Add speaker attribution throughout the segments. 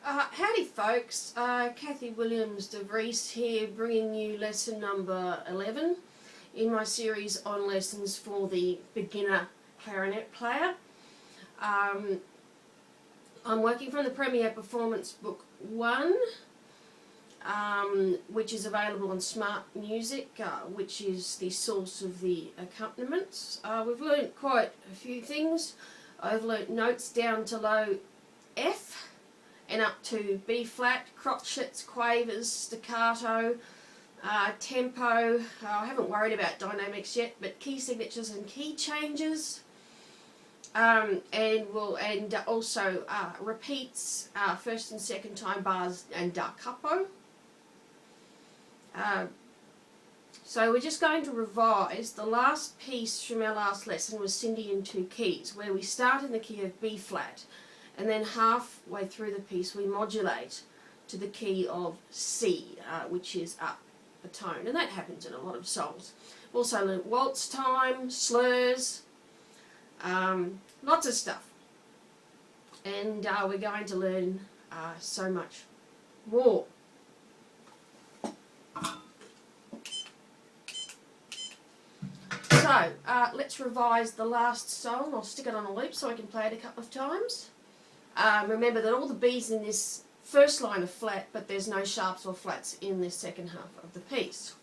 Speaker 1: Howdy folks, Kathy Williams-DeVries here, bringing you lesson number 11 in my series on lessons for the beginner clarinet player. I'm working from the Premier Performance Book 1, which is available on Smart Music, which is the source of the accompaniments. We've learnt quite a few things. I've learnt notes down to low F and up to B flat, crotchets, quavers, staccato, tempo. I haven't worried about dynamics yet, but key signatures and key changes, and also repeats, first and second time bars, and da capo. So we're just going to revise. The last piece from our last lesson was Cindy in Two Keys, where we start in the key of B flat, and then halfway through the piece we modulate to the key of C, which is up a tone, and that happens in a lot of songs. Also learnt waltz time, slurs, lots of stuff, and we're going to learn so much more. So let's revise the last song. I'll stick it on a loop so I can play it a couple of times. Remember that all the B's in this first line are flat, but there's no sharps or flats in this second half of the piece.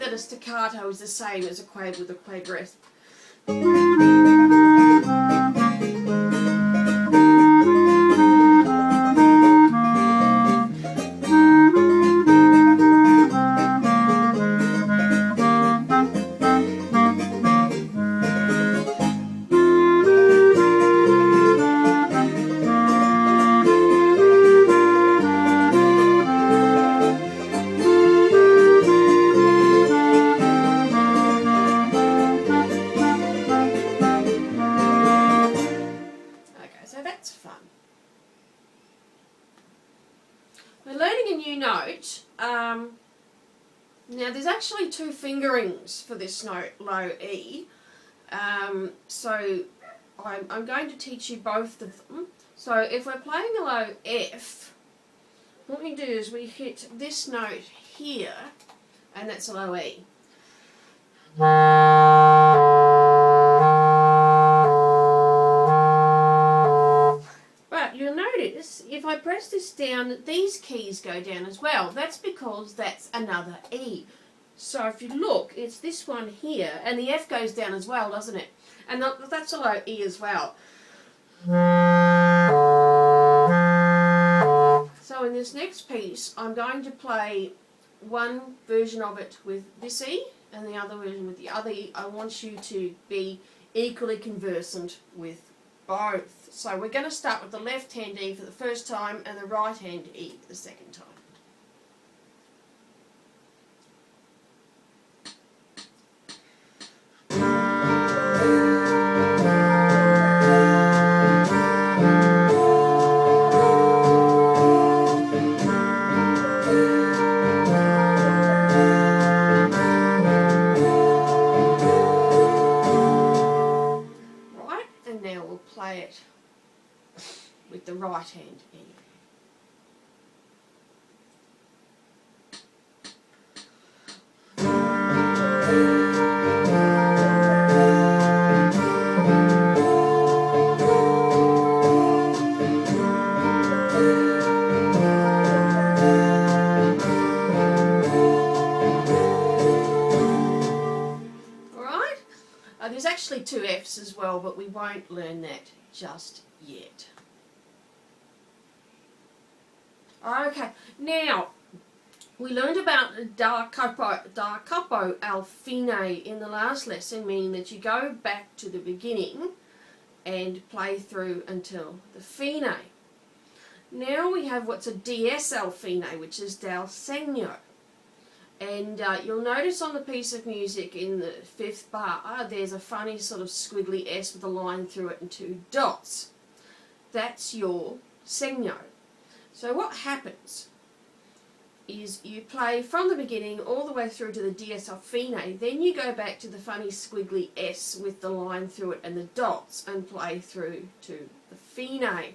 Speaker 1: A staccato is the same as a quaver with a quavereth. We're learning a new note. Now there's actually two fingerings for this note, low E. So I'm going to teach you both of them. So if we're playing a low F, what we do is we hit this note here, and that's a low E. You'll notice if I press this down, these keys go down as well. That's because that's another E. So if you look, it's this one here, and the F goes down as well, doesn't it? And that's a low E as well. So in this next piece, I'm going to play one version of it with this E, and the other version with the other E. I want you to be equally conversant with both. So we're going to start with the left hand E for the first time and the right hand E for the second time. Right, and now we'll play it with the right hand E. Alright, there's actually two Fs as well, but we won't learn that just yet. Okay, now We learned about da capo al fine in the last lesson, meaning that you go back to the beginning and play through until the fine. Now we have what's a DS al fine, which is dal segno. And you'll notice on the piece of music in the 5th bar, there's a funny sort of squiggly S with a line through it and 2 dots. That's your segno. So what happens is you play from the beginning all the way through to the DS al fine, then you go back to the funny squiggly S with the line through it and the dots and play through to the fine.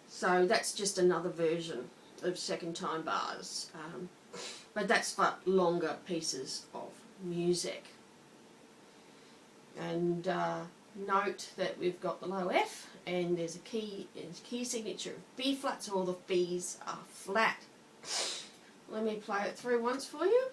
Speaker 1: So that's just another version of second time bars, but that's for longer pieces of music. And note that we've got the low F, and there's a key signature of B flat, so all the B's are flat. Let me play it through once for you.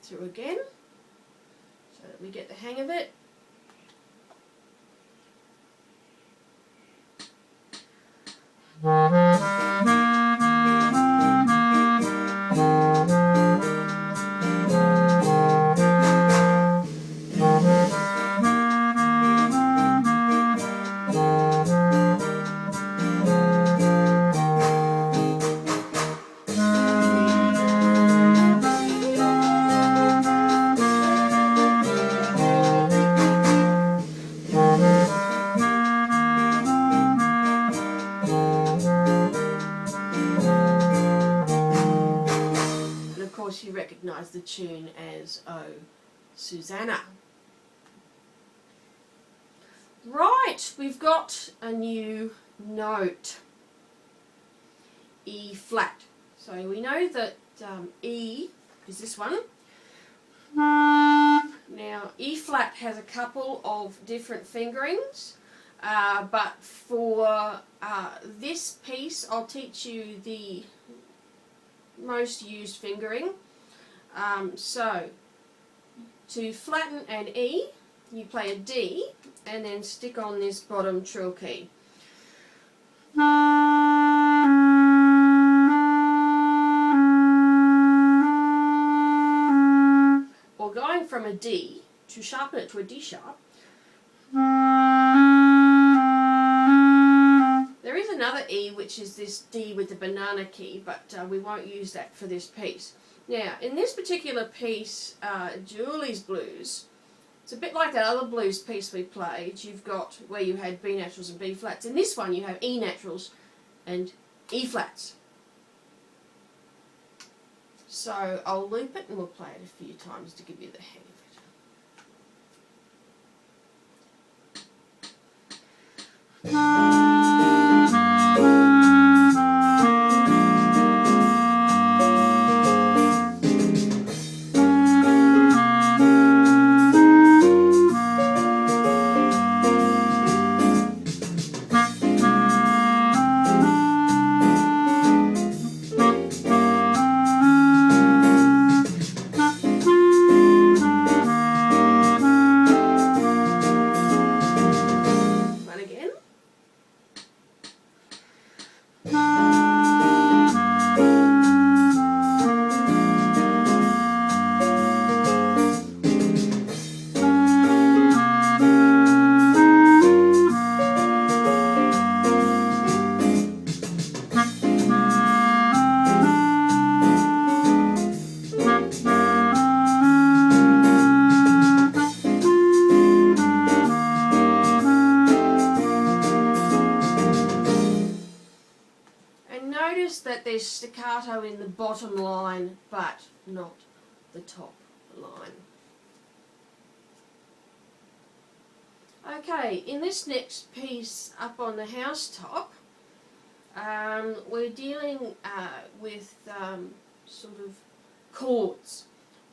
Speaker 1: Through again so that we get the hang of it. You recognise the tune as Oh Susanna. Right, we've got a new note, E flat. So we know that E is this one. Now E flat has a couple of different fingerings, but for this piece I'll teach you the most used fingering. So to flatten an E, you play a D and then stick on this bottom trill key. Or going from a D to sharpen it to a D sharp. There is another E, which is this D with the banana key, but we won't use that for this piece. Now, in this particular piece, Julie's Blues, it's a bit like that other blues piece we played. You've got where you had B naturals and B flats. In this one, you have E naturals and E flats. So I'll loop it and we'll play it a few times to give you the hang of it. That there's staccato in the bottom line, but not the top line. Okay, in this next piece up on the housetop, we're dealing with sort of chords,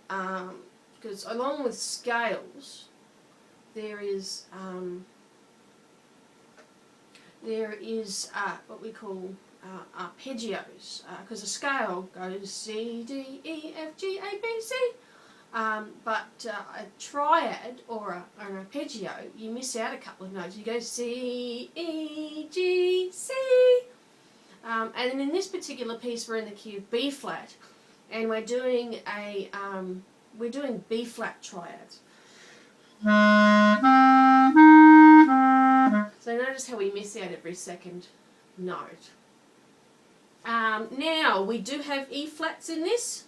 Speaker 1: because along with scales there is what we call arpeggios, because a scale goes C, D, E, F, G, A, B, C. But a triad or an arpeggio, you miss out a couple of notes. You go C, E, G, C. And in this particular piece, we're in the key of B flat, and we're doing B flat triads. So notice how we miss out every second note. Now we do have E flats in this.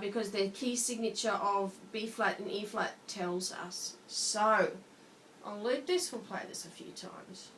Speaker 1: Because their key signature of B flat and E flat tells us. So, I'll loop this, we'll play this a few times.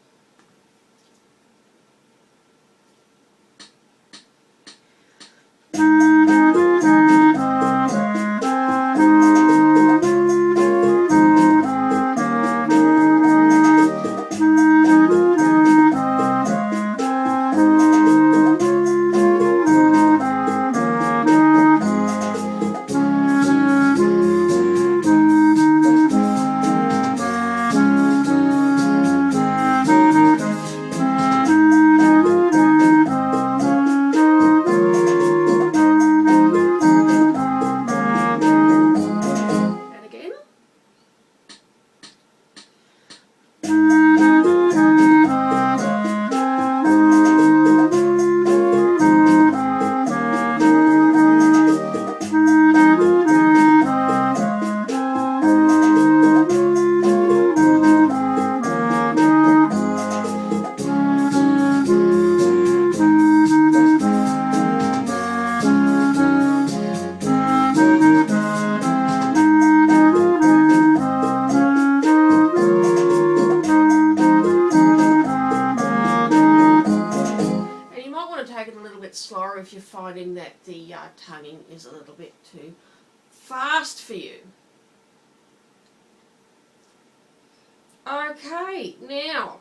Speaker 1: Slower if you're finding that the tonguing is a little bit too fast for you. Okay, now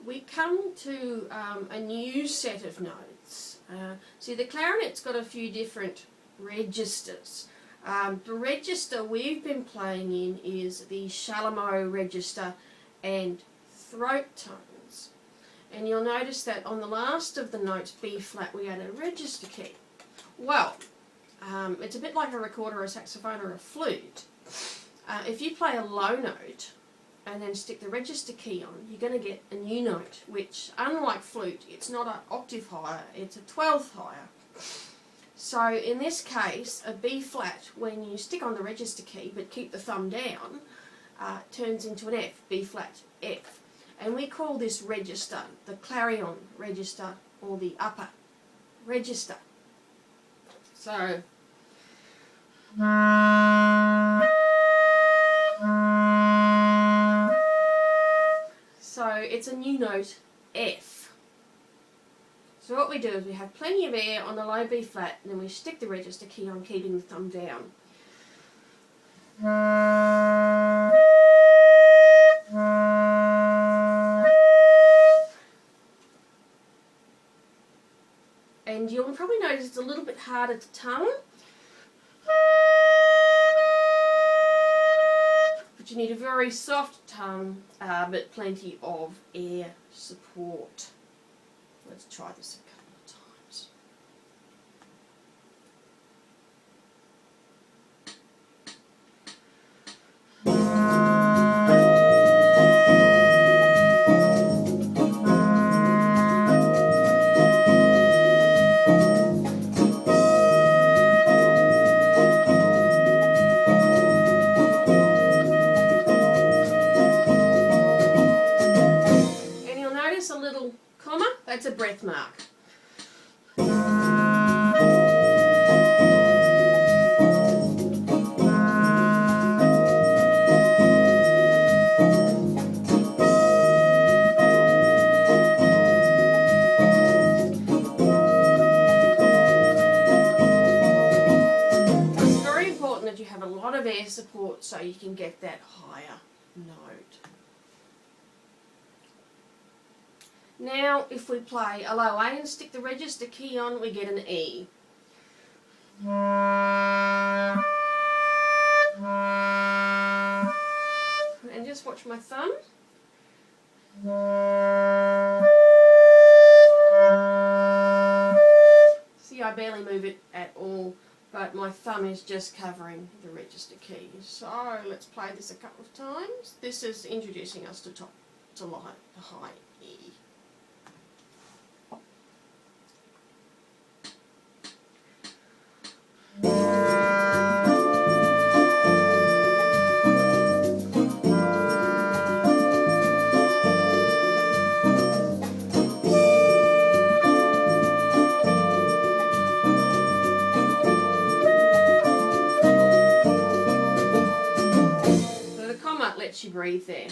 Speaker 1: we come to a new set of notes. See, the clarinet's got a few different registers. The register we've been playing in is the chalumeau register and throat tones. And you'll notice that on the last of the notes, B flat, we add a register key. Well, it's a bit like a recorder, a saxophone or a flute. If you play a low note and then stick the register key on, you're going to get a new note, which, unlike flute, it's not an octave higher, it's a 12th higher. So in this case, a B flat, when you stick on the register key but keep the thumb down, turns into an F, B flat, F. And we call this register the clarion register or the upper register. So, it's a new note, F. So what we do is we have plenty of air on the low B flat, and then we stick the register key on, keeping the thumb down. And you'll probably notice it's a little bit harder to tongue. But you need a very soft tongue, but plenty of air support. Let's try this a couple of times. That's a breath mark. It's very important that you have a lot of air support support so you can get that higher note. Now if we play a low A and stick the register key on, we get an E. And just watch my thumb. See, I barely move it at all, but my thumb is just covering the register keys. So let's play this a couple of times. This is introducing us to high E. Lets you breathe there.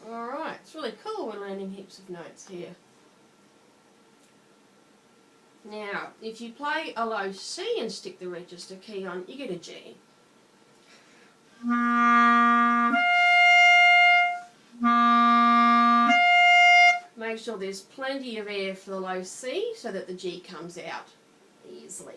Speaker 1: Alright, it's really cool, we're learning heaps of notes here. Now, if you play a low C and stick the register key on, you get a G. Make sure there's plenty of air for the low C so that the G comes out easily.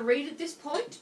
Speaker 1: Read at this point.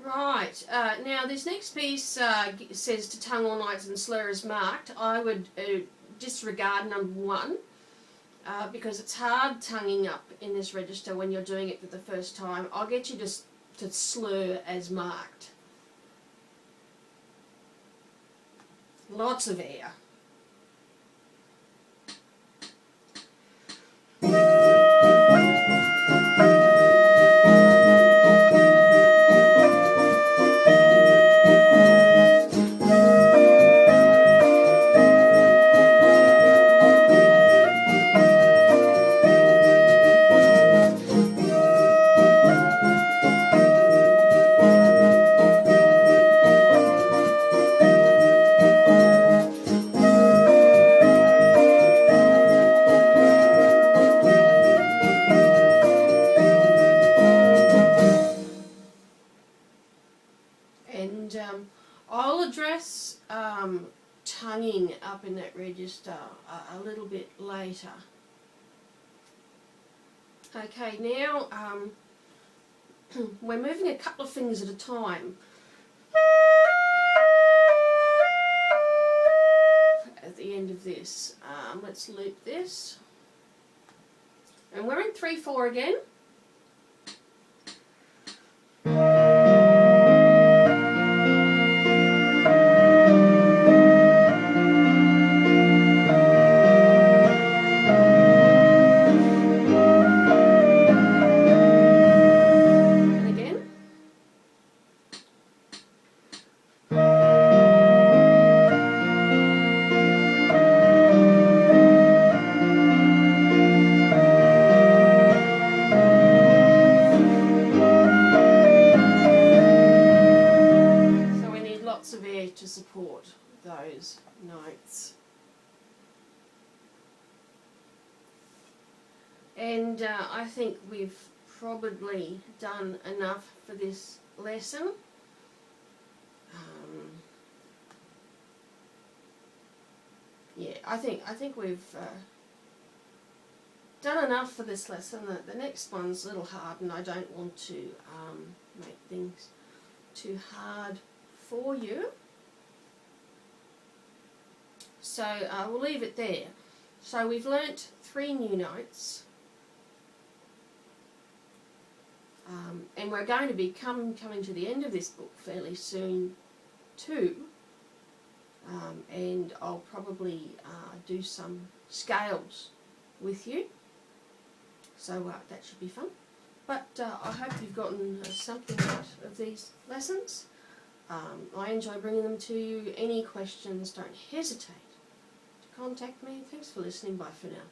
Speaker 1: Right, now this next piece says to tongue all notes and slur is marked. I would disregard number 1 because it's hard tonguing up in this register when you're doing it for the first time. I'll get you to slur as marked. Lots of air. I'll address tonguing up in that register a little bit later. Okay, now we're moving a couple of fingers at a time. At the end of this, let's loop this. And we're in 3/4 again. To support those notes. And I think we've probably done enough for this lesson. Yeah, I think we've done enough for this lesson. The next one's a little hard, and I don't want to make things too hard for you. So we'll leave it there. So we've learnt 3 new notes, and we're going to be coming to the end of this book fairly soon too. And I'll probably do some scales with you, so that should be fun. But I hope you've gotten something out of these lessons. I enjoy bringing them to you. Any questions, don't hesitate to contact me. Thanks for listening. Bye for now.